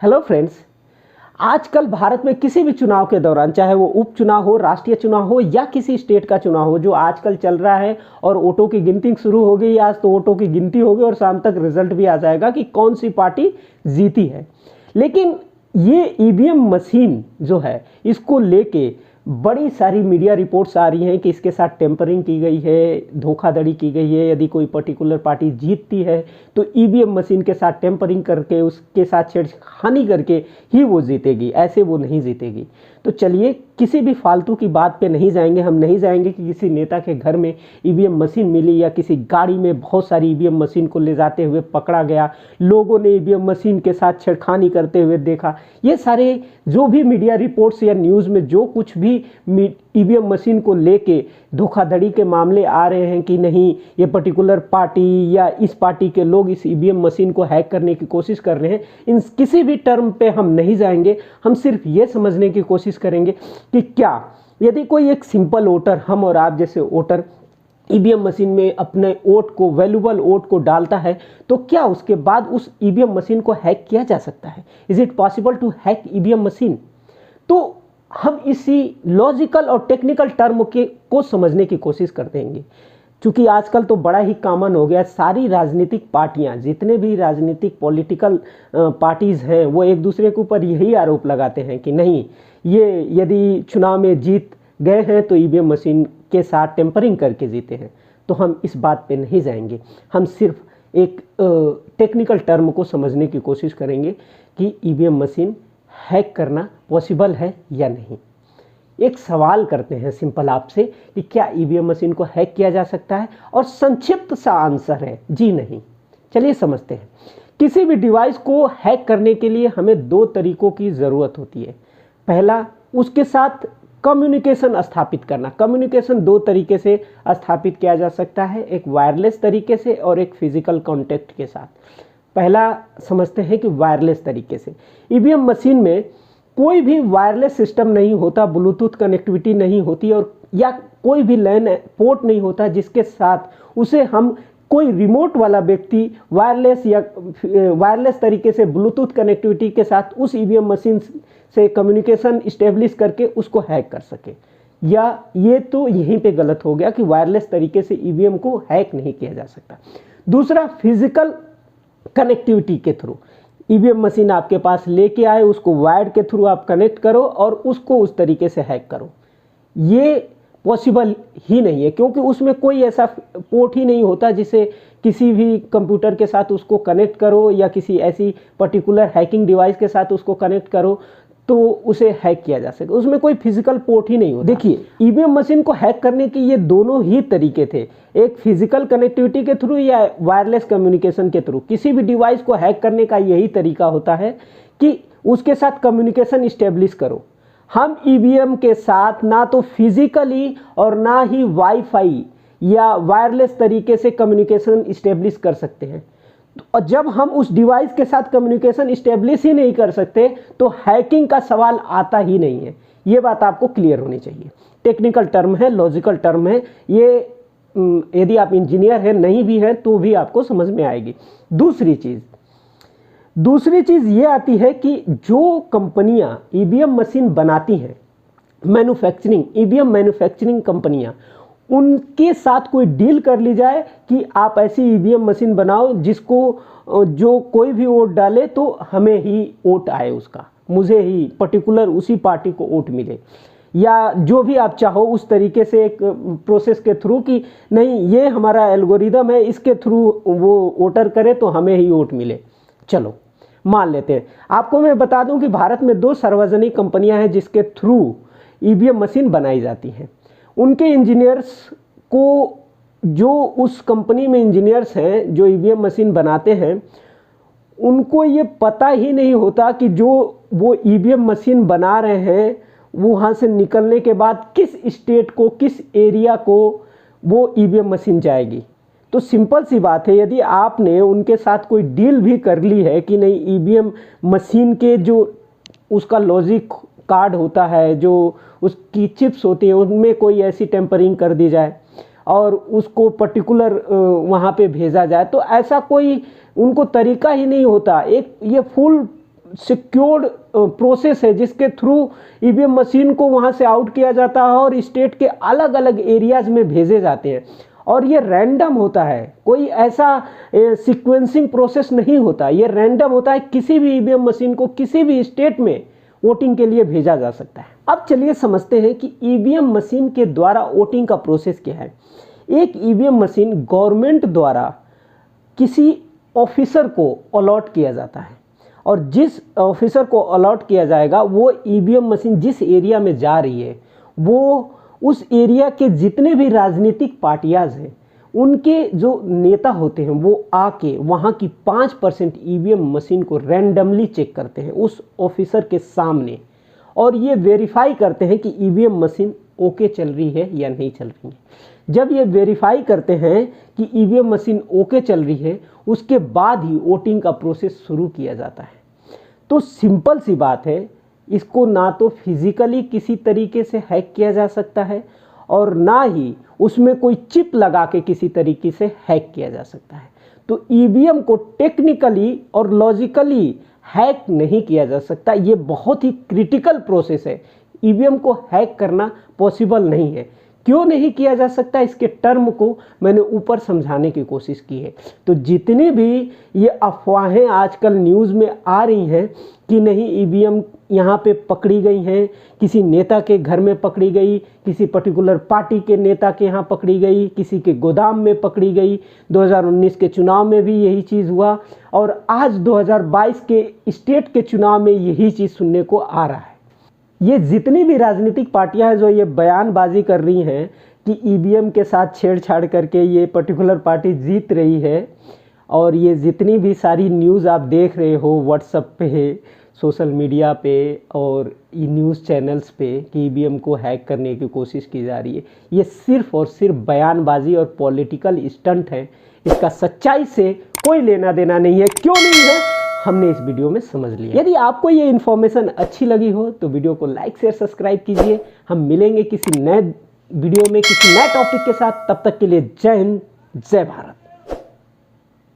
Hello friends. आजकल भारत में किसी भी चुनाव के दौरान, चाहे वो उपचुनाव हो, राष्ट्रीय चुनाव हो या किसी स्टेट का चुनाव हो, जो आजकल चल रहा है और वोटों की गिनती शुरू हो गई। आज तो वोटों की गिनती होगी और शाम तक रिजल्ट भी आ जाएगा कि कौन सी पार्टी जीती है। लेकिन ये ईवीएम मशीन जो है, इसको लेके बड़ी सारी मीडिया रिपोर्ट्स आ रही हैं कि इसके साथ टेम्परिंग की गई है, धोखाधड़ी की गई है। यदि कोई पर्टिकुलर पार्टी जीतती है तो ईवीएम मशीन के साथ टेम्परिंग करके, उसके साथ छेड़खानी करके ही वो जीतेगी, ऐसे वो नहीं जीतेगी। तो चलिए, किसी भी फालतू की बात पे नहीं जाएंगे। हम नहीं जाएंगे कि किसी नेता के घर में ईवीएम मशीन मिली या किसी गाड़ी में बहुत सारी ईवीएम मशीन को ले जाते हुए पकड़ा गया, लोगों ने ईवीएम मशीन के साथ छेड़खानी करते हुए देखा। ये सारे जो भी मीडिया रिपोर्ट्स या न्यूज़ में जो कुछ भी ईवीएम मशीन को लेके धोखाधड़ी के मामले आ रहे हैं कि नहीं, ये पर्टिकुलर पार्टी या इस पार्टी के लोग इस ईवीएम मशीन को हैक करने की कोशिश कर रहे हैं, इन किसी भी टर्म पे हम नहीं जाएंगे। हम सिर्फ ये समझने की कोशिश करेंगे कि क्या यदि कोई एक सिंपल वोटर, हम और आप जैसे वोटर, ईवीएम मशीन में अपने वोट को, वैल्यूबल वोट को डालता है, तो क्या उसके बाद उस ईवीएम मशीन को हैक किया जा सकता है? Is it possible to hack EVM machine? तो हम इसी लॉजिकल और टेक्निकल टर्म को समझने की कोशिश करते हैं। क्योंकि आजकल तो बड़ा ही कॉमन हो गया, सारी राजनीतिक पार्टियां, जितने भी राजनीतिक पॉलिटिकल पार्टीज़ हैं, वो एक दूसरे के ऊपर यही आरोप लगाते हैं कि नहीं, ये यदि चुनाव में जीत गए हैं तो ईवीएम मशीन के साथ टेम्परिंग करके जीते हैं। तो हम इस बात पे नहीं जाएंगे। हम सिर्फ एक टेक्निकल टर्म को समझने की कोशिश करेंगे कि ईवीएम मशीन हैक करना पॉसिबल है या नहीं। एक सवाल करते हैं सिंपल आपसे कि क्या ईवीएम मशीन को हैक किया जा सकता है? और संक्षिप्त सा आंसर है जी नहीं। चलिए समझते हैं। किसी भी डिवाइस को हैक करने के लिए हमें दो तरीकों की ज़रूरत होती है। पहला, उसके साथ कम्युनिकेशन स्थापित करना। कम्युनिकेशन दो तरीके से स्थापित किया जा सकता है, एक वायरलेस तरीके से और एक फिजिकल कॉन्टैक्ट के साथ। पहला समझते हैं कि वायरलेस तरीके से। ईवीएम मशीन में कोई भी वायरलेस सिस्टम नहीं होता, ब्लूटूथ कनेक्टिविटी नहीं होती और या कोई भी लैन पोर्ट नहीं होता जिसके साथ उसे हम, कोई रिमोट वाला व्यक्ति वायरलेस या वायरलेस तरीके से ब्लूटूथ कनेक्टिविटी के साथ उस ईवीएम मशीन से कम्युनिकेशन इस्टेब्लिश करके उसको हैक कर सके। या ये तो यहीं पे गलत हो गया कि वायरलेस तरीके से ईवीएम को हैक नहीं किया जा सकता। दूसरा, फिजिकल कनेक्टिविटी के थ्रू ईवीएम मशीन आपके पास लेके आए, उसको वायर के थ्रू आप कनेक्ट करो और उसको उस तरीके से हैक करो। ये पॉसिबल ही नहीं है, क्योंकि उसमें कोई ऐसा पोर्ट ही नहीं होता जिसे किसी भी कंप्यूटर के साथ उसको कनेक्ट करो या किसी ऐसी पर्टिकुलर हैकिंग डिवाइस के साथ उसको कनेक्ट करो तो उसे हैक किया जा सके। उसमें कोई फिजिकल पोर्ट ही नहीं होता। देखिए, ईवीएम मशीन को हैक करने के ये दोनों ही तरीके थे, एक फिजिकल कनेक्टिविटी के थ्रू या वायरलेस कम्युनिकेशन के थ्रू। किसी भी डिवाइस को हैक करने का यही तरीका होता है कि उसके साथ कम्युनिकेशन इस्टेब्लिश करो। हम ईवीएम के साथ ना तो फिजिकली और ना ही वाईफाई या वायरलेस तरीके से कम्युनिकेशन इस्टेब्लिश कर सकते हैं। और जब हम उस डिवाइस के साथ कम्युनिकेशन इस्टेब्लिश ही नहीं कर सकते तो हैकिंग का सवाल आता ही नहीं है। ये बात आपको क्लियर होनी चाहिए। टेक्निकल टर्म है, लॉजिकल टर्म है। ये यदि आप इंजीनियर हैं, नहीं भी हैं, तो भी आपको समझ में आएगी। दूसरी चीज़ ये आती है कि जो कंपनियां ईवीएम मशीन बनाती हैं, मैन्युफैक्चरिंग, ईवीएम मैन्युफैक्चरिंग कंपनियां, उनके साथ कोई डील कर ली जाए कि आप ऐसी ईवीएम मशीन बनाओ जिसको जो कोई भी वोट डाले तो हमें ही वोट आए, उसका मुझे ही पर्टिकुलर उसी पार्टी को वोट मिले, या जो भी आप चाहो उस तरीके से एक प्रोसेस के थ्रू कि नहीं, ये हमारा एल्गोरिदम है, इसके थ्रू वो वोटर करे तो हमें ही वोट मिले। चलो मान लेते हैं। आपको मैं बता दूं कि भारत में दो सार्वजनिक कंपनियां हैं जिसके थ्रू ईवीएम मशीन बनाई जाती हैं। उनके इंजीनियर्स को, जो उस कंपनी में इंजीनियर्स हैं जो ईवीएम मशीन बनाते हैं, उनको ये पता ही नहीं होता कि जो वो ईवीएम मशीन बना रहे हैं वो वहाँ से निकलने के बाद किस स्टेट को, किस एरिया को वो ईवीएम मशीन जाएगी। तो सिंपल सी बात है, यदि आपने उनके साथ कोई डील भी कर ली है कि नहीं, ईवीएम मशीन के जो उसका लॉजिक कार्ड होता है, जो उसकी चिप्स होती हैं, उनमें कोई ऐसी टेम्परिंग कर दी जाए और उसको पर्टिकुलर वहाँ पे भेजा जाए, तो ऐसा कोई उनको तरीका ही नहीं होता। एक ये फुल सिक्योर्ड प्रोसेस है जिसके थ्रू ईवीएम मशीन को वहाँ से आउट किया जाता है और स्टेट के अलग अलग एरियाज में भेजे जाते हैं। और ये रैंडम होता है, कोई ऐसा सीक्वेंसिंग प्रोसेस नहीं होता, ये रैंडम होता है। किसी भी ईवीएम मशीन को किसी भी स्टेट में वोटिंग के लिए भेजा जा सकता है। अब चलिए समझते हैं कि ईवीएम मशीन के द्वारा वोटिंग का प्रोसेस क्या है। एक ईवीएम मशीन गवर्नमेंट द्वारा किसी ऑफिसर को अलॉट किया जाता है और जिस ऑफिसर को अलॉट किया जाएगा वो ईवीएम मशीन जिस एरिया में जा रही है वो उस एरिया के जितने भी राजनीतिक पार्टियाज हैं उनके जो नेता होते हैं वो आके वहाँ की 5% ईवीएम मशीन को रैंडमली चेक करते हैं उस ऑफिसर के सामने और ये वेरीफाई करते हैं कि ईवीएम मशीन ओके चल रही है या नहीं चल रही है। जब ये वेरीफाई करते हैं कि ईवीएम मशीन ओके चल रही है उसके बाद ही वोटिंग का प्रोसेस शुरू किया जाता है। तो सिंपल सी बात है, इसको ना तो फिजिकली किसी तरीके से हैक किया जा सकता है और ना ही उसमें कोई चिप लगा के किसी तरीके से हैक किया जा सकता है। तो ईवीएम को टेक्निकली और लॉजिकली हैक नहीं किया जा सकता। ये बहुत ही क्रिटिकल प्रोसेस है, ईवीएम को हैक करना पॉसिबल नहीं है। क्यों नहीं किया जा सकता, इसके टर्म को मैंने ऊपर समझाने की कोशिश की है। तो जितनी भी ये अफवाहें आजकल न्यूज़ में आ रही हैं कि नहीं ईवीएम यहाँ पे पकड़ी गई हैं, किसी नेता के घर में पकड़ी गई, किसी पर्टिकुलर पार्टी के नेता के यहाँ पकड़ी गई, किसी के गोदाम में पकड़ी गई, 2019 के चुनाव में भी यही चीज़ हुआ और आज 2022 के स्टेट के चुनाव में यही चीज़ सुनने को आ रहा है। ये जितनी भी राजनीतिक पार्टियां हैं जो ये बयानबाजी कर रही हैं कि ईवीएम के साथ छेड़छाड़ करके ये पर्टिकुलर पार्टी जीत रही है और ये जितनी भी सारी न्यूज़ आप देख रहे हो व्हाट्सएप पे, सोशल मीडिया पे और ये न्यूज़ चैनल्स पे कि ईवीएम को हैक करने की कोशिश की जा रही है, ये सिर्फ और सिर्फ बयानबाजी और पॉलिटिकल स्टंट है। इसका सच्चाई से कोई लेना देना नहीं है। क्यों नहीं है हमने इस वीडियो में समझ लिया। यदि आपको ये इन्फॉर्मेशन अच्छी लगी हो तो वीडियो को लाइक शेयर सब्सक्राइब कीजिए। हम मिलेंगे किसी नए वीडियो में किसी नए टॉपिक के साथ। तब तक के लिए जय हिंद, जय भारत।